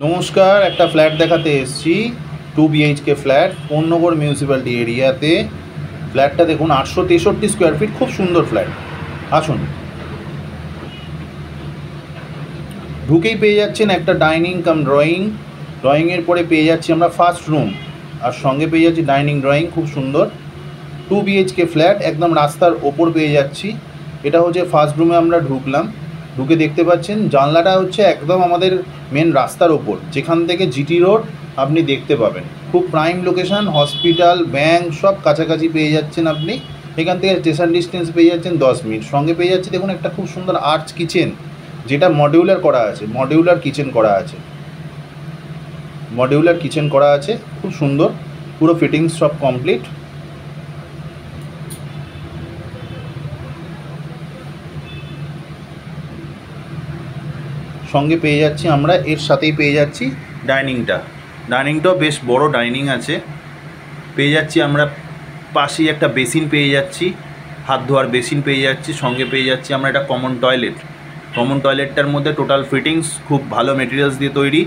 নমস্কার, একটা ফ্ল্যাট দেখাতে এসেছি। 2 BHK ফ্ল্যাট, পূর্ণনগর মিউনিসিপ্যালিটি এরিয়াতে। ফ্ল্যাটটা দেখুন, 863 স্কোয়ার ফিট, খুব সুন্দর ফ্ল্যাট। আসুন, ঢুকেই পেয়ে যাচ্ছেন একটা ডাইনিং কাম ড্রয়িং। ড্রয়িংয়ের পরে পেয়ে যাচ্ছি আমরা ফার্স্ট রুম, আর সঙ্গে পেয়ে যাচ্ছি ডাইনিং ড্রয়িং, খুব সুন্দর। 2 BHK ফ্ল্যাট, একদম রাস্তার ওপর পেয়ে যাচ্ছি। এটা হচ্ছে ফার্স্ট রুমে আমরা ঢুকলাম। ঢুকে দেখতে পাচ্ছেন জানলাটা হচ্ছে একদম আমাদের মেন রাস্তার ওপর, যেখান থেকে জিটি রোড আপনি দেখতে পাবেন। খুব প্রাইম লোকেশান, হসপিটাল, ব্যাংক সব কাছাকাছি পেয়ে যাচ্ছেন আপনি। এখান থেকে স্টেশন ডিস্টেন্স পেয়ে যাচ্ছেন 10 মিনিট। সঙ্গে পেয়ে যাচ্ছে দেখুন একটা খুব সুন্দর আর্চ কিচেন, যেটা মডিউলার করা আছে, মডিউলার কিচেন করা আছে, মডিউলার কিচেন করা আছে, খুব সুন্দর। পুরো ফিটিংস সব কমপ্লিট। সঙ্গে পেয়ে যাচ্ছি আমরা, এর সাথেই পেয়ে যাচ্ছি ডাইনিংটাও বেশ বড় ডাইনিং আছে। পেয়ে যাচ্ছি আমরা পাশেই একটা বেসিন পেয়ে যাচ্ছি, হাত ধোয়ার বেসিন পেয়ে যাচ্ছি। সঙ্গে পেয়ে যাচ্ছি আমরা একটা কমন টয়লেটটার মধ্যে টোটাল ফিটিংস খুব ভালো মেটেরিয়ালস দিয়ে তৈরি,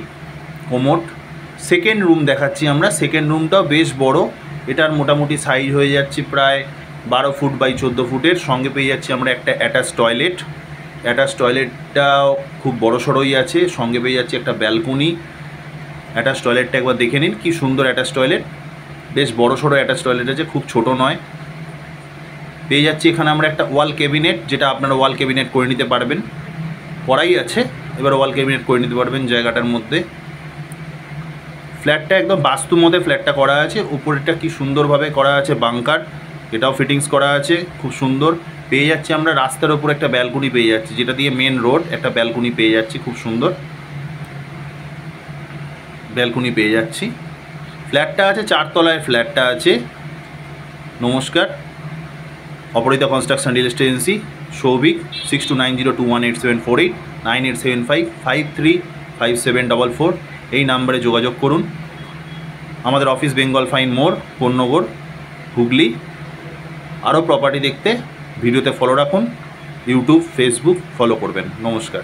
কোমোড। সেকেন্ড রুম দেখাচ্ছি আমরা। সেকেন্ড রুমটাও বেশ বড়, এটার মোটামুটি সাইজ হয়ে যাচ্ছে প্রায় 12 ফুট বাই 14 ফুটের। সঙ্গে পেয়ে যাচ্ছি আমরা একটা অ্যাটাচ টয়লেটটাও খুব বড় সড়োই আছে। সঙ্গে পেয়ে যাচ্ছি একটা ব্যালকনি। অ্যাটাচ টয়লেটটা একবার দেখে নিন, কি সুন্দর অ্যাটাচ টয়লেট, বেশ বড় সড়ো অ্যাটাচ টয়লেট আছে, খুব ছোট নয়। পেয়ে যাচ্ছি এখানে আমরা একটা ওয়াল ক্যাবিনেট, যেটা আপনারা ওয়াল ক্যাবিনেট করে নিতে পারবেন, করাই আছে, এবার ওয়াল ক্যাবিনেট করে নিতে পারবেন জায়গাটার মধ্যে। ফ্ল্যাটটা একদম বাস্তু মতে ফ্ল্যাটটা করা আছে। উপরেরটা কি সুন্দরভাবে করা আছে বাংকার, এটাও ফিটিংস করা আছে, খুব সুন্দর। পেয়ে যাচ্ছি আমরা রাস্তার ওপর একটা ব্যালকনি পেয়ে যাচ্ছি, যেটা দিয়ে মেন রোড, একটা ব্যালকনি পেয়ে যাচ্ছি, খুব সুন্দর ব্যালকনি পেয়ে যাচ্ছি। ফ্ল্যাটটা আছে 4 তলায়, ফ্ল্যাটটা আছে। নমস্কার, Aparajita construction real estate agency, Souvik. 6290218748, 9875535744 এই নাম্বারে যোগাযোগ করুন। আমাদের অফিস বেঙ্গল ফাইন মোড়, পূর্ণনগর, হুগলি। আরও প্রপার্টি দেখতে ভিডিওতে ফলো রাখুন, ইউটিউব, ফেসবুক ফলো করবেন। নমস্কার।